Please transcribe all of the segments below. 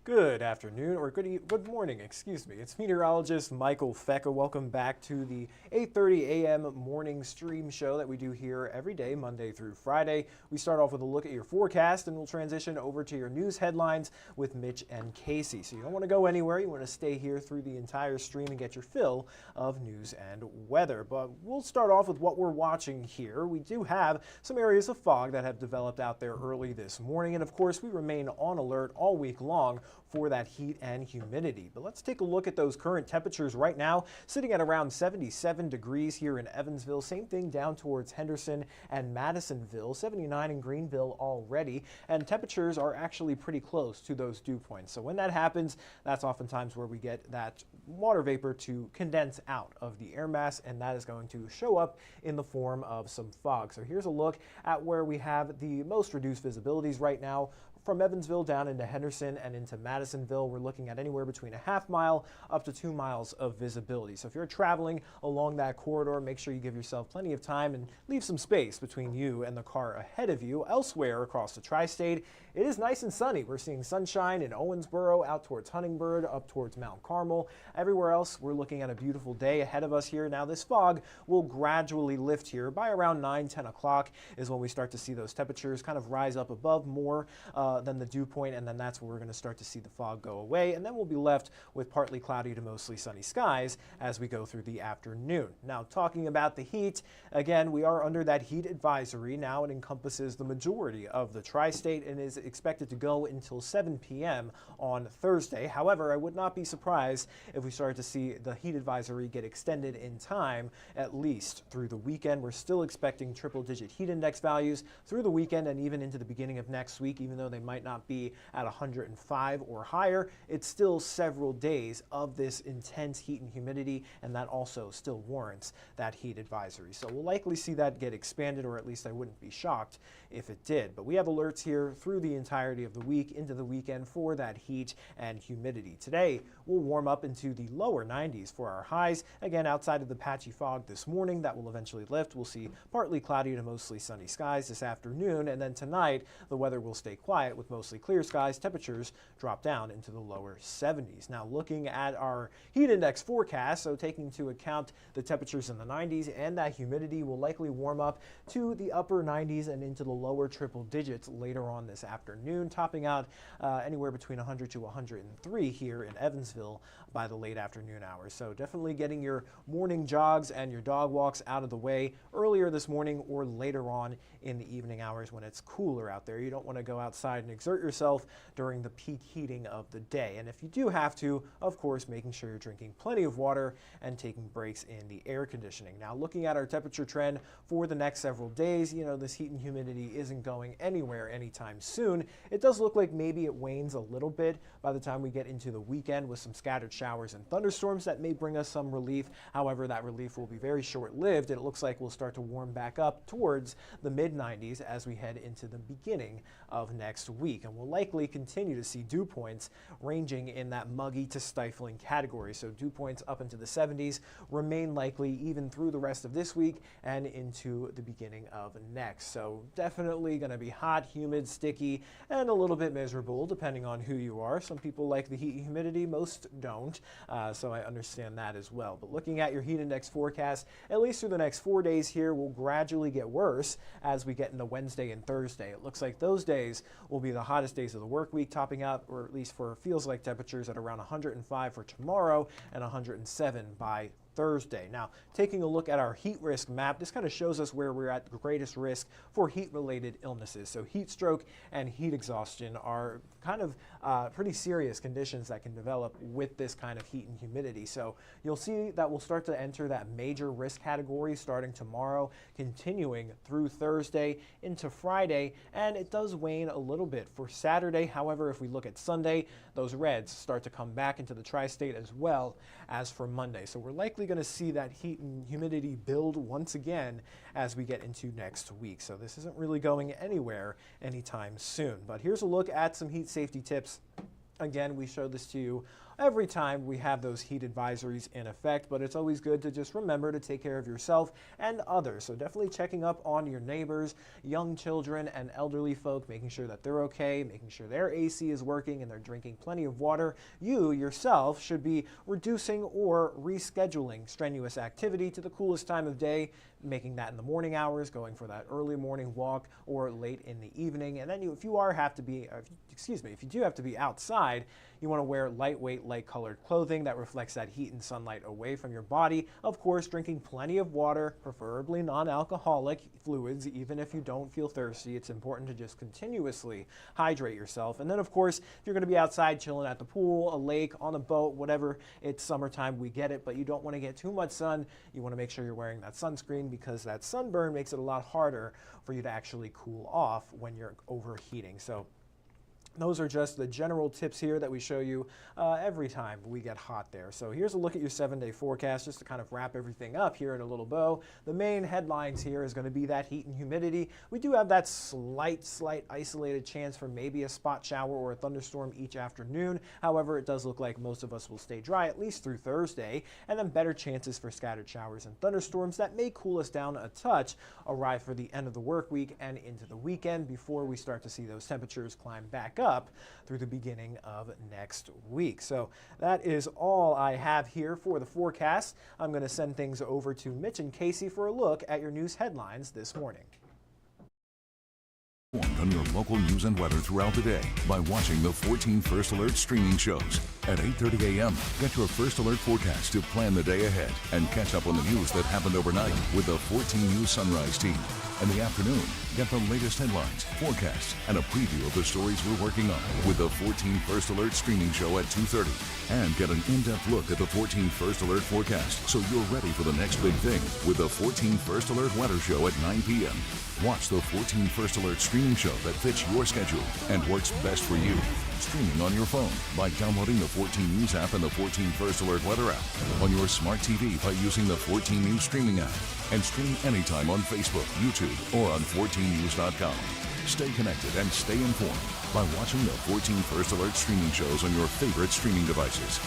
Good afternoon, or good morning, excuse me. It's meteorologist Michael Fecka. Welcome back to the 8:30 a.m. morning stream show that we do here every day, Monday through Friday. We start off with a look at your forecast, and we'll transition over to your news headlines with Mitch and Casey. So you don't want to go anywhere. You want to stay here through the entire stream and get your fill of news and weather. But we'll start off with what we're watching here. We do have some areas of fog that have developed out there early this morning, and of course, we remain on alert all week long for that heat and humidity. But let's take a look at those current temperatures right now, sitting at around 77 degrees here in Evansville. Same thing down towards Henderson and Madisonville, 79 in Greenville already. And temperatures are actually pretty close to those dew points. So when that happens, that's oftentimes where we get that water vapor to condense out of the air mass, and that is going to show up in the form of some fog. So here's a look at where we have the most reduced visibilities right now. From Evansville down into Henderson and into Madisonville, we're looking at anywhere between a half mile up to 2 miles of visibility. So if you're traveling along that corridor, make sure you give yourself plenty of time and leave some space between you and the car ahead of you. Elsewhere across the tri-state, it is nice and sunny. We're seeing sunshine in Owensboro, out towards Huntingburg, up towards Mount Carmel. Everywhere else, we're looking at a beautiful day ahead of us here. Now, this fog will gradually lift here by around 9-10 o'clock is when we start to see those temperatures kind of rise up above more than the dew point, and then that's where we're going to start to see the fog go away, and then we'll be left with partly cloudy to mostly sunny skies as we go through the afternoon. Now, talking about the heat, again, we are under that heat advisory. Now it encompasses the majority of the tri-state and is expected to go until 7 p.m. on Thursday. However, I would not be surprised if we started to see the heat advisory get extended in time, at least through the weekend. We're still expecting triple-digit heat index values through the weekend and even into the beginning of next week, even though they might not be at 105 or higher. It's still several days of this intense heat and humidity, and that also still warrants that heat advisory. So we'll likely see that get expanded, or at least I wouldn't be shocked if it did. But we have alerts here through the entirety of the week into the weekend for that heat and humidity. Today, we'll warm up into the lower 90s for our highs. Again, outside of the patchy fog this morning, that will eventually lift. We'll see partly cloudy to mostly sunny skies this afternoon, and then tonight, the weather will stay quiet with mostly clear skies. Temperatures drop down into the lower 70s. Now, looking at our heat index forecast, so taking into account the temperatures in the 90s and that humidity, will likely warm up to the upper 90s and into the lower triple digits later on this afternoon, topping out anywhere between 100 to 103 here in Evansville by the late afternoon hours. So definitely getting your morning jogs and your dog walks out of the way earlier this morning or later on in the evening hours when it's cooler out there. You don't want to go outside and exert yourself during the peak heating of the day. And if you do have to, of course, making sure you're drinking plenty of water and taking breaks in the air conditioning. Now, looking at our temperature trend for the next several days, you know, this heat and humidity isn't going anywhere anytime soon. It does look like maybe it wanes a little bit by the time we get into the weekend with some scattered showers and thunderstorms that may bring us some relief. However, that relief will be very short-lived, and it looks like we'll start to warm back up towards the mid-90s as we head into the beginning of next week. And we'll likely continue to see dew points ranging in that muggy to stifling category. So dew points up into the 70s remain likely even through the rest of this week and into the beginning of next. So definitely going to be hot, humid, sticky, and a little bit miserable depending on who you are. Some people like the heat and humidity, most don't. So I understand that as well. But looking at your heat index forecast, at least through the next 4 days here, will gradually get worse as we get into Wednesday and Thursday. It looks like those days will be the hottest days of the work week, topping out, or at least for feels like temperatures, at around 105 for tomorrow and 107 by Thursday. Now, taking a look at our heat risk map, this kind of shows us where we're at the greatest risk for heat-related illnesses. So heat stroke and heat exhaustion are kind of pretty serious conditions that can develop with this kind of heat and humidity. So you'll see that we'll start to enter that major risk category starting tomorrow, continuing through Thursday into Friday, and it does wane a little bit for Saturday. However, if we look at Sunday, those reds start to come back into the tri-state as well as for Monday. So we're likely going to see that heat and humidity build once again as we get into next week. So this isn't really going anywhere anytime soon. But here's a look at some heat safety tips. Again, we showed this to you every time we have those heat advisories in effect, but it's always good to just remember to take care of yourself and others. So definitely checking up on your neighbors, young children, and elderly folk, making sure that they're okay, making sure their AC is working and they're drinking plenty of water. You yourself should be reducing or rescheduling strenuous activity to the coolest time of day, making that in the morning hours, going for that early morning walk, or late in the evening. And then if you do have to be outside, you want to wear lightweight, light-colored clothing that reflects that heat and sunlight away from your body. Of course, drinking plenty of water, preferably non-alcoholic fluids, even if you don't feel thirsty. It's important to just continuously hydrate yourself. And then, of course, if you're going to be outside chilling at the pool, a lake, on a boat, whatever, it's summertime, we get it, but you don't want to get too much sun. You want to make sure you're wearing that sunscreen, because that sunburn makes it a lot harder for you to actually cool off when you're overheating. So those are just the general tips here that we show you every time we get hot there. So here's a look at your 7-day forecast just to kind of wrap everything up here in a little bow. The main headlines here is going to be that heat and humidity. We do have that slight isolated chance for maybe a spot shower or a thunderstorm each afternoon. However, it does look like most of us will stay dry at least through Thursday, and then better chances for scattered showers and thunderstorms that may cool us down a touch arrive for the end of the work week and into the weekend before we start to see those temperatures climb back up through the beginning of next week. So that is all I have here for the forecast. I'm going to send things over to Mitch and Casey for a look at your news headlines this morning. On your local news and weather throughout the day by watching the 14 First Alert streaming shows. At 8:30 a.m., get your First Alert forecast to plan the day ahead and catch up on the news that happened overnight with the 14 News Sunrise team. In the afternoon, get the latest headlines, forecasts, and a preview of the stories we're working on with the 14 First Alert streaming show at 2:30. And get an in-depth look at the 14 First Alert forecast so you're ready for the next big thing with the 14 First Alert weather show at 9 p.m. Watch the 14 First Alert streaming show that fits your schedule and works best for you. Streaming on your phone by downloading the 14 News app and the 14 First Alert weather app. On your smart TV by using the 14 News streaming app. And stream anytime on Facebook, YouTube, or on 14news.com. Stay connected and stay informed by watching the 14 First Alert streaming shows on your favorite streaming devices.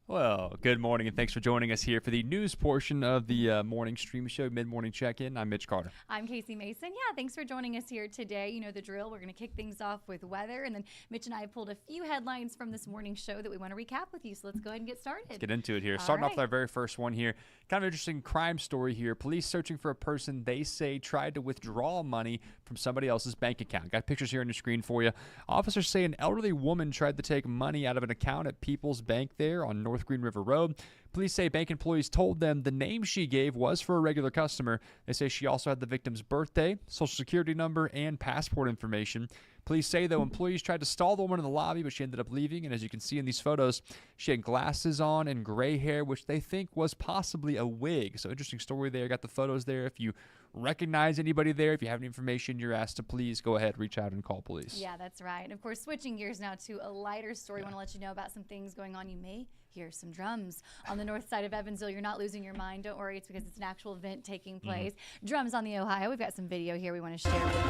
Well, good morning, and thanks for joining us here for the news portion of the morning stream show, Mid-Morning Check-In. I'm Mitch Carter. I'm Casey Mason. Yeah, thanks for joining us here today. You know the drill. We're going to kick things off with weather, and then Mitch and I pulled a few headlines from this morning's show that we want to recap with you, so let's go ahead and get started. Let's get into it here. Starting off with our very first one here. Kind of interesting crime story here. Police searching for a person they say tried to withdraw money from somebody else's bank account. Got pictures here on your screen for you. Officers say an elderly woman tried to take money out of an account at People's Bank there on North Green River Road. Police say bank employees told them the name she gave was for a regular customer. They say she also had the victim's birthday, social security number, and passport information. Police say, though, employees tried to stall the woman in the lobby, but she ended up leaving. And as you can see in these photos, she had glasses on and gray hair, which they think was possibly a wig. So interesting story there. Got the photos there. If you recognize anybody there, if you have any information, you're asked to please go ahead, reach out, and call police. Yeah, that's right. And of course, switching gears now to a lighter story. I want to let you know about some things going on. You may hear some drums on the north side of Evansville. You're not losing your mind. Don't worry. It's because it's an actual event taking place. Drums on the Ohio. We've got some video here we want to share with you.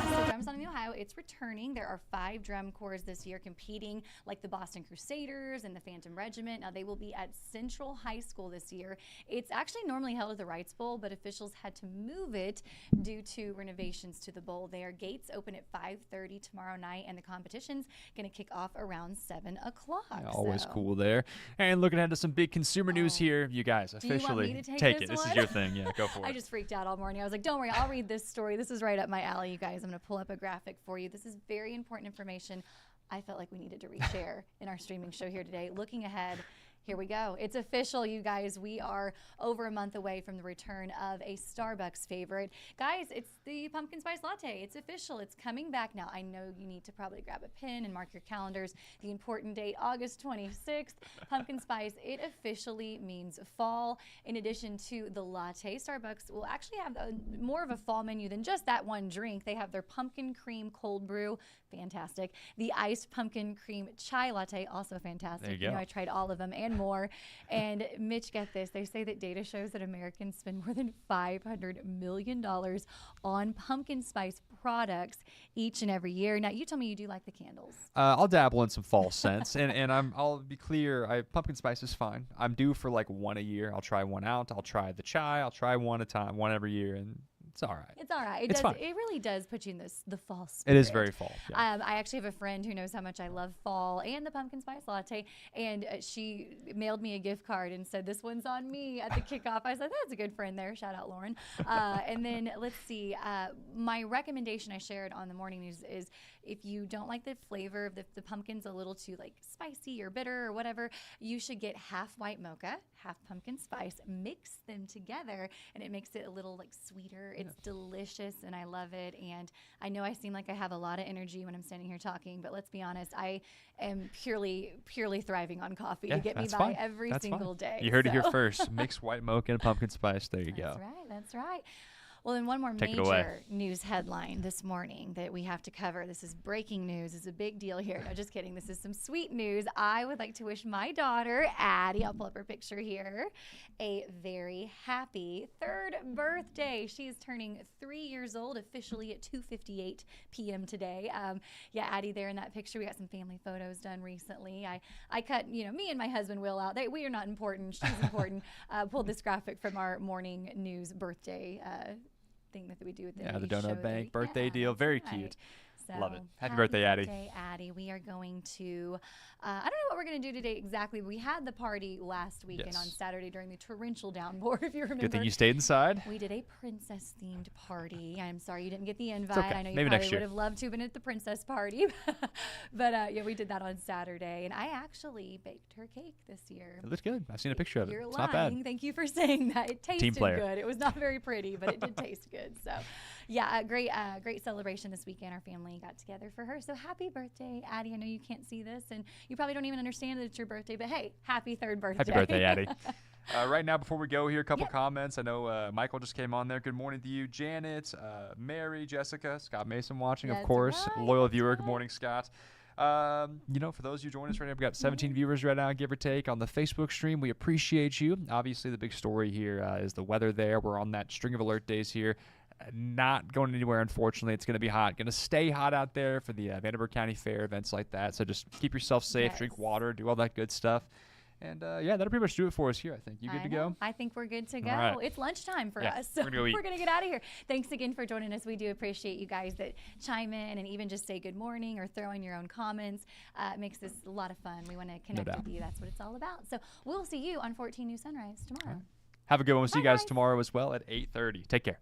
So Drums on the Ohio, it's returning. There are 5 drum corps this year competing, like the Boston Crusaders and the Phantom Regiment. Now, they will be at Central High School this year. It's actually normally held at the Wrights Bowl, but officials had to move it due to renovations to the bowl there. Gates open at 5:30 tomorrow night, and the competition's going to kick off around 7 o'clock. Yeah, always cool there. And looking ahead to some big consumer news here. You guys officially take it. This is your thing. Yeah, go for it. I just freaked out all morning. I was like, don't worry, I'll read this story. This is right up my alley, you guys. I'm going to pull up a graphic for you. This is very important information I felt like we needed to reshare in our streaming show here today. Looking ahead, Here we go. It's official, you guys. We are over a month away from the return of a Starbucks favorite. Guys, it's the pumpkin spice latte. It's official. It's coming back now. I know you need to probably grab a pen and mark your calendars. The important date, August 26th. Pumpkin spice, it officially means fall. In addition to the latte, Starbucks will actually have more of a fall menu than just that one drink. They have their pumpkin cream cold brew. Fantastic. The iced pumpkin cream chai latte, also fantastic. There you go. I tried all of them and more. And Mitch, get this. They say that data shows that Americans spend more than $500 million on pumpkin spice products each and every year. Now, you tell me you do like the candles. I'll dabble in some fall scents, and I'll be clear. Pumpkin spice is fine. I'm due for like one a year. I'll try one out. I'll try the chai. I'll try one a time, one every year, and it's all right. It's all right. It's fine. It really does put you in the fall spirit. It is very fall. Yeah. I actually have a friend who knows how much I love fall and the pumpkin spice latte, and she mailed me a gift card and said, "This one's on me" at the kickoff. I said, "That's a good friend there." Shout out, Lauren. And then let's see. My recommendation I shared on the morning news is if you don't like the flavor of the pumpkins a little too like spicy or bitter or whatever, you should get half white mocha, half pumpkin spice, mix them together, and it makes it a little like sweeter. It's delicious, and I love it. And I know I seem like I have a lot of energy when I'm standing here talking, but let's be honest, I am purely thriving on coffee to get me by every single day. You heard it here first. Mix white mocha and pumpkin spice. There you go. That's right. Well, then one more major news headline this morning that we have to cover. This is breaking news. It's a big deal here. No, just kidding. This is some sweet news. I would like to wish my daughter, Addie, I'll pull up her picture here, a very happy 3rd birthday. She is turning 3 years old officially at 2:58 p.m. today. Addie there in that picture. We got some family photos done recently. I cut, me and my husband Will out. We are not important. She's important. Pulled this graphic from our morning news birthday thing that we do with the Donut Bank birthday deal. Very cute. So, love it. Happy birthday, Addie. Addie. We are going to, I don't know what we're going to do today exactly. We had the party last weekend on Saturday during the torrential downpour, if you remember. Good thing you stayed inside. We did a princess-themed party. I'm sorry you didn't get the invite. Okay. I know you Maybe probably would have loved to have been at the princess party. But we did that on Saturday. And I actually baked her cake this year. It looked good. I've seen a picture of it. You're It's lying. not bad. Thank you for saying that. It tasted good. It was not very pretty, but it did taste good. So, great celebration this weekend. Our family got together for her. So happy birthday, Addie. I know you can't see this, and you probably don't even understand that it's your birthday, but hey, happy 3rd birthday. Happy birthday, Addie. Right now, before we go here, a couple comments. I know Michael just came on there. Good morning to you, Janet, Mary, Jessica, Scott Mason watching, of course. Right, loyal viewer. Good morning, Scott. For those of you joining us right now, we've got 17 viewers right now, give or take, on the Facebook stream. We appreciate you. Obviously, the big story here is the weather there. We're on that string of alert days here. Not going anywhere, unfortunately. It's going to be hot. Going to stay hot out there for the Vanderbilt County Fair, events like that. So just keep yourself safe, drink water, do all that good stuff. And that'll pretty much do it for us here, I think. You good to go? I think we're good to go. Right. It's lunchtime for us, so we're going to get out of here. Thanks again for joining us. We do appreciate you guys that chime in and even just say good morning or throw in your own comments. It makes this a lot of fun. We want to connect with you. That's what it's all about. So we'll see you on 14 New Sunrise tomorrow. Have a good one. We'll see you guys tomorrow as well at 8:30. Take care.